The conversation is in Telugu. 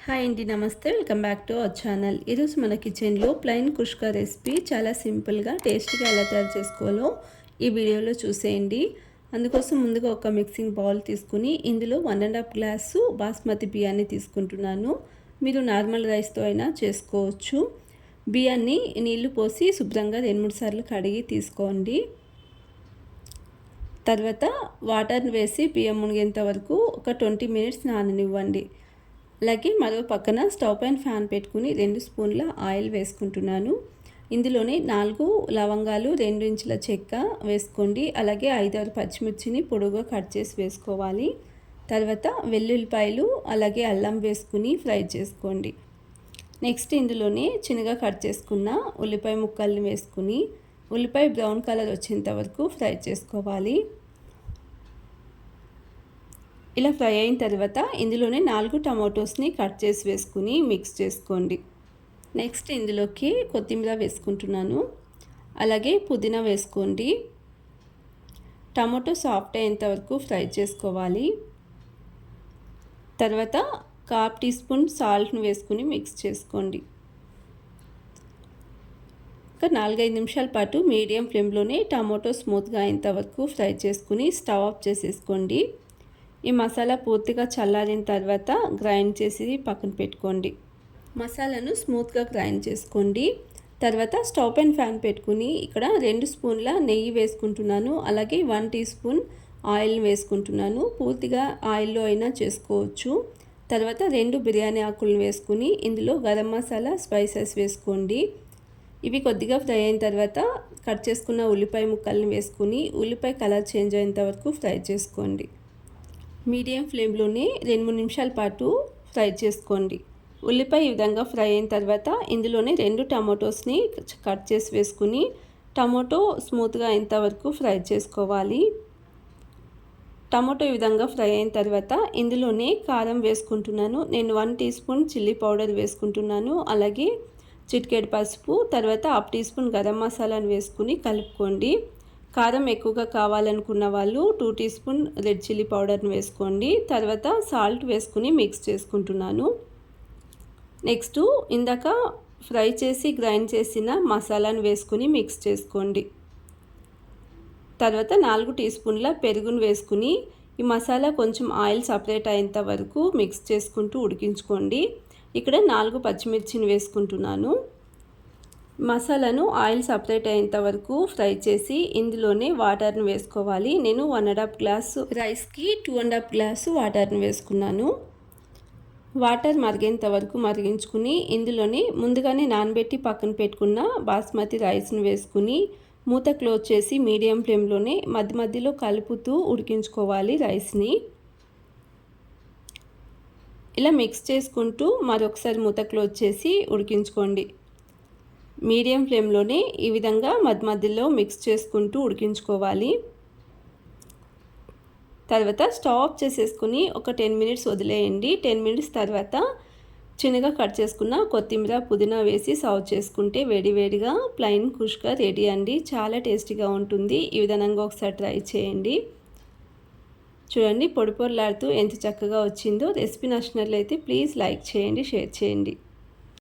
హాయ్ అండి, నమస్తే. Welcome back to our channel. ఈరోజు మన కిచెన్లో ప్లెయిన్ కుష్కా రెసిపీ చాలా సింపుల్గా టేస్టీగా ఎలా తయారు చేసుకోవాలో ఈ వీడియోలో చూసేయండి. అందుకోసం ముందుగా ఒక మిక్సింగ్ బౌల్ తీసుకుని ఇందులో 1.5 గ్లాసు బాస్మతి బియ్యాన్ని తీసుకుంటున్నాను. మీరు నార్మల్ రైస్తో అయినా చేసుకోవచ్చు. బియ్యాన్ని నీళ్లు పోసి శుభ్రంగా 2-3 సార్లు కడిగి తీసుకోండి. తర్వాత వాటర్ వేసి బియ్యం మునిగేంత వరకు ఒక 20 మినిట్స్ నాననివ్వండి. అలాగే మరో పక్కన స్టవ్ పైన ఫ్యాన్ పెట్టుకుని 2 స్పూన్ల ఆయిల్ వేసుకుంటున్నాను. ఇందులోనే 4 లవంగాలు, 2 ఇంచుల చెక్క వేసుకోండి. అలాగే 5-6 పచ్చిమిర్చిని పొడుగుగా కట్ చేసి వేసుకోవాలి. తర్వాత వెల్లుల్లిపాయలు అలాగే అల్లం వేసుకుని ఫ్రై చేసుకోండి. నెక్స్ట్ ఇందులోనే చిన్నగా కట్ చేసుకున్న ఉల్లిపాయ ముక్కల్ని వేసుకుని ఉల్లిపాయ బ్రౌన్ కలర్ వచ్చేంత వరకు ఫ్రై చేసుకోవాలి. ఇలా ఫ్రై అయిన తర్వాత ఇందులోనే 4 టమాటోస్ని కట్ చేసి వేసుకుని మిక్స్ చేసుకోండి. నెక్స్ట్ ఇందులోకి కొత్తిమీర వేసుకుంటున్నాను. అలాగే పుదీనా వేసుకోండి. టమాటో సాఫ్ట్ అయ్యేంత వరకు ఫ్రై చేసుకోవాలి. తర్వాత 1/2 టీ స్పూన్ సాల్ట్ని వేసుకుని మిక్స్ చేసుకోండి. ఒక 4-5 నిమిషాల పాటు మీడియం ఫ్లేమ్లోనే టమాటో స్మూత్గా అయ్యేంత వరకు ఫ్రై చేసుకుని స్టవ్ ఆఫ్ చేసేసుకోండి. ఈ మసాలా పూర్తిగా చల్లారిన తర్వాత గ్రైండ్ చేసి పక్కన పెట్టుకోండి. మసాలాను స్మూత్గా గ్రైండ్ చేసుకోండి. తర్వాత స్టవ్ పైన ఫ్యాన్ పెట్టుకుని ఇక్కడ 2 స్పూన్ల నెయ్యి వేసుకుంటున్నాను. అలాగే 1 టీ స్పూన్ ఆయిల్ వేసుకుంటున్నాను. పూర్తిగా ఆయిల్లో అయినా చేసుకోవచ్చు. తర్వాత 2 బిర్యానీ ఆకులను వేసుకుని ఇందులో గరం మసాలా, స్పైసెస్ వేసుకోండి. ఇవి కొద్దిగా ఫ్రై అయిన తర్వాత కట్ చేసుకున్న ఉల్లిపాయ ముక్కల్ని వేసుకుని ఉల్లిపాయ కలర్ చేంజ్ అయ్యేంత వరకు ఫ్రై చేసుకోండి. మీడియం ఫ్లేమ్లోనే 2-3 నిమిషాల పాటు ఫ్రై చేసుకోండి. ఉల్లిపాయ ఈ విధంగా ఫ్రై అయిన తర్వాత ఇందులోనే 2 టమాటోస్ని కట్ చేసి వేసుకుని టమాటో స్మూత్గా అయ్యేంత వరకు ఫ్రై చేసుకోవాలి. టమాటో ఈ విధంగా ఫ్రై అయిన తర్వాత ఇందులోనే కారం వేసుకుంటున్నాను. నేను 1 టీ స్పూన్ చిల్లీ పౌడర్ వేసుకుంటున్నాను. అలాగే చిటికెడు పసుపు, తర్వాత 1/2 టీ స్పూన్ గరం మసాలాను వేసుకుని కలుపుకోండి. కారం ఎక్కువగా కావాలనుకున్న వాళ్ళు 2 టీ స్పూన్ రెడ్ చిల్లీ పౌడర్ని వేసుకోండి. తర్వాత సాల్ట్ వేసుకుని మిక్స్ చేసుకుంటున్నాను. నెక్స్ట్ ఇందాక ఫ్రై చేసి గ్రైండ్ చేసిన మసాలాను వేసుకుని మిక్స్ చేసుకోండి. తర్వాత 4 టీ స్పూన్ల పెరుగును వేసుకుని ఈ మసాలా కొంచెం ఆయిల్ సపరేట్ అయ్యేంత వరకు మిక్స్ చేసుకుంటూ ఉడికించుకోండి. ఇక్కడ 4 పచ్చిమిర్చిని వేసుకుంటున్నాను. మసాలాను ఆయిల్ సపరేట్ అయ్యేంత వరకు ఫ్రై చేసి ఇందులోనే వాటర్ని వేసుకోవాలి. నేను 1.5 గ్లాసు రైస్కి 2.5 గ్లాసు వాటర్ని వేసుకున్నాను. వాటర్ మరిగేంత వరకు మరిగించుకుని ఇందులోనే ముందుగానే నానబెట్టి పక్కన పెట్టుకున్న బాస్మతి రైస్ని వేసుకుని మూత క్లోజ్ చేసి మీడియం ఫ్లేమ్లోనే మధ్య మధ్యలో కలుపుతూ ఉడికించుకోవాలి రైస్ని. ఇలా మిక్స్ చేసుకుంటూ మరొకసారి మూత క్లోజ్ చేసి ఉడికించుకోండి. మీడియం ఫ్లేమ్లోనే ఈ విధంగా మధ్య మధ్యలో మిక్స్ చేసుకుంటూ ఉడికించుకోవాలి. తర్వాత స్టవ్ ఆఫ్ చేసేసుకుని ఒక 10 మినిట్స్ వదిలేయండి. 10 మినిట్స్ తర్వాత చిన్నగా కట్ చేసుకున్న కొత్తిమీర, పుదీనా వేసి సర్వ్ చేసుకుంటే వేడివేడిగా ప్లెయిన్ కుష్కా రెడీ అండి. చాలా టేస్టీగా ఉంటుంది. ఈ విధంగా ఒకసారి ట్రై చేయండి. చూడండి, పొడి పొరలాడుతూ ఎంత చక్కగా వచ్చిందో. రెసిపీ నచ్చినట్లయితే ప్లీజ్ లైక్ చేయండి, షేర్ చేయండి.